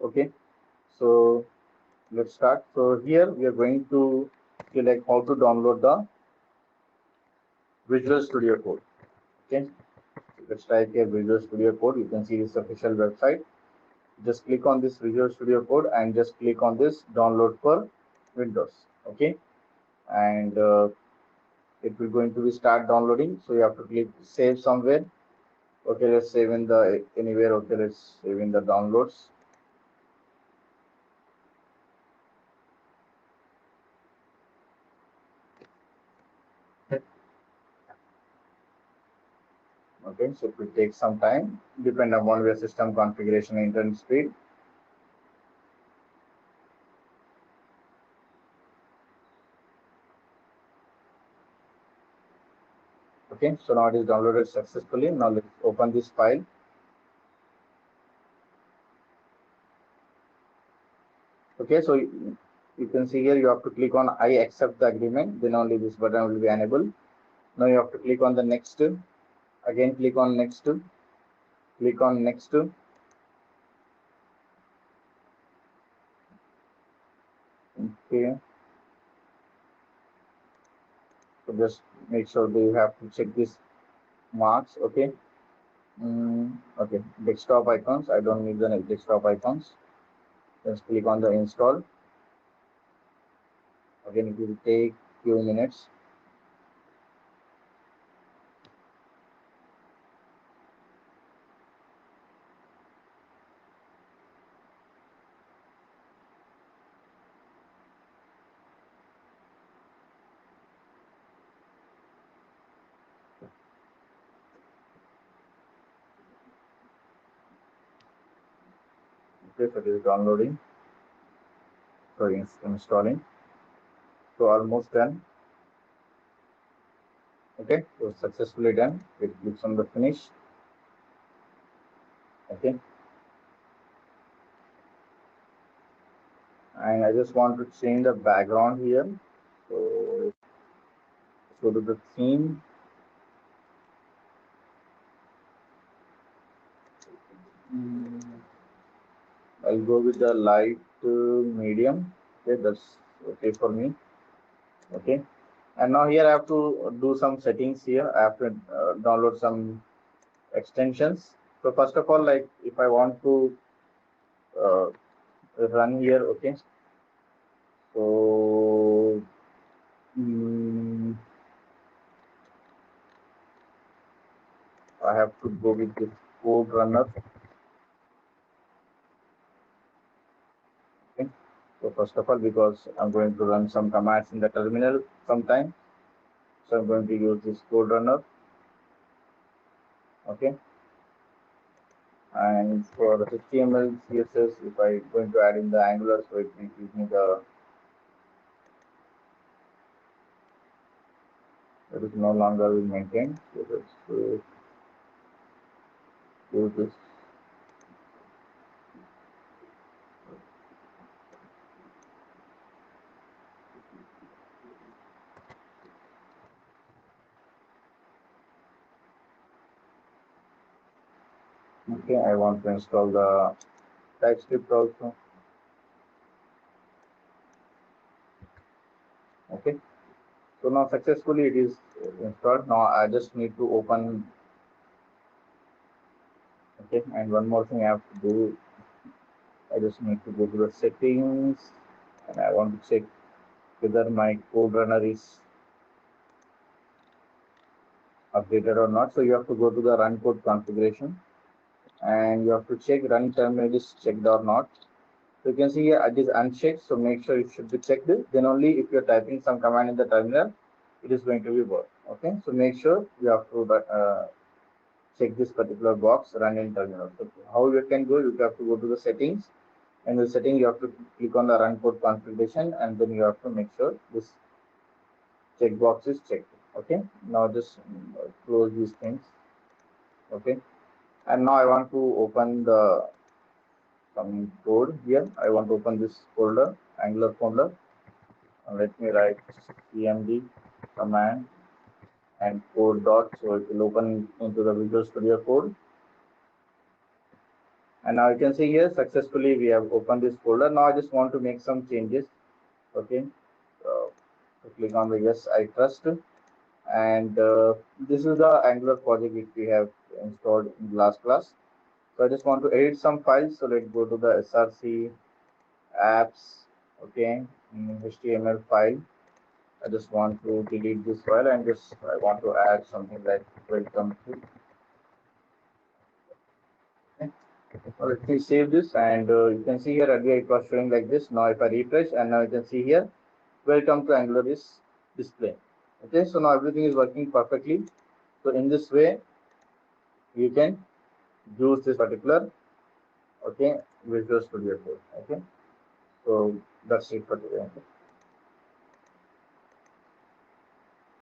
Okay, so let's start. So here we are going to select how to download the Visual Studio Code. Okay, let's type here Visual Studio Code. You can see this official website. Just click on this Visual Studio Code and just click on this download for Windows. Okay, and it will going to be start downloading. So you have to click save somewhere. Okay, let's save in the anywhere. Okay, let's save in the downloads. Okay, so it will take some time, depend upon your system configuration and internet speed. Okay, so now it is downloaded successfully. Now let's open this file. Okay, so you can see here you have to click on I accept the agreement, then only this button will be enabled. Now you have to click on the next, again click on next, click on next. Okay, so just make sure that you have to check this marks. Okay, okay, desktop icons, I don't need the desktop icons. Just click on the install. Again, it will take few minutes. Okay, so it is downloading, sorry, installing. So almost done. Okay, so successfully done. It clicks on the finish. Okay, and I just want to change the background here. So go to the theme. I'll go with the light medium. Okay, that's okay for me. Okay, and now here I have to do some settings here. I have to download some extensions. So first of all, like if I want to uh, run here, okay, so I have to go with this code runner. Okay, so first of all, because I'm going to run some commands in the terminal sometime, so I'm going to use this code runner. Okay, and for the HTML CSS, if I'm going to add in the Angular, so it will give me the, that is no longer will maintain. So let's do this. Okay, I want to install the TypeScript also. Okay, so now successfully it is installed. Now I just need to open. Okay, and one more thing I have to do, I just need to go to the settings and I want to check whether my code runner is updated or not. So you have to go to the run code configuration and you have to check run terminal is checked or not. So you can see here it is unchecked, so make sure it should be checked. Then only if you're typing some command in the terminal, it is going to be work. Okay, so make sure you have to check this particular box, run in terminal. So how you can go, you have to go to the settings, and the setting you have to click on the run code configuration, and then you have to make sure this checkbox is checked. Okay, now just close these things. Okay, and now I want to open the some code here. I want to open this folder, Angular folder. Let me write cmd command and code dot, so it will open into the Visual Studio Code. And now you can see here successfully we have opened this folder. Now I just want to make some changes. Okay, so click on the yes I trust, and this is the Angular project which we have installed in the last class. So I just want to edit some files. So let's go to the src apps. Okay, HTML file. I just want to delete this file and just I want to add something like welcome to. Okay. So let me save this, and you can see here earlier it was showing like this. Now if I refresh, and now you can see here welcome to Angular is display. Okay, so now everything is working perfectly. So in this way you can use this particular, okay, Visual Studio Code. Okay, so that's it for today.